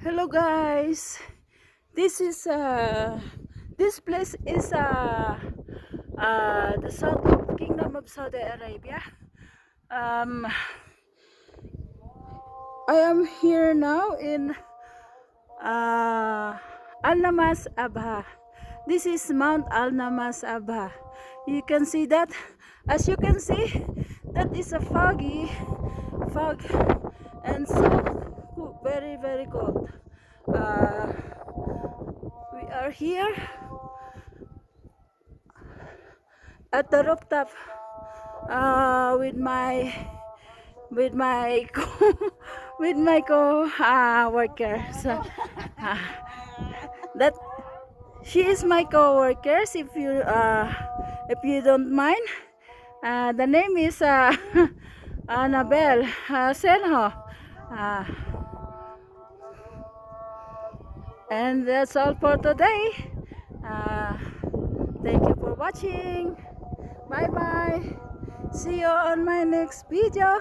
Hello guys, this is this place is the south of Kingdom of Saudi Arabia. um I am here now in Al Namas Abha. This is Mount Al Namas Abha. You can see that. As you can see, that is a foggy fog, and so very very cold. uh, we are here at the rooftop with my with my co worker. So uh, that she is my co-workers. If you don't mind, the name is Annabelle Senho. Uh, and that's all for today. Uh, Thank you for watching. Bye bye. See you on my next video.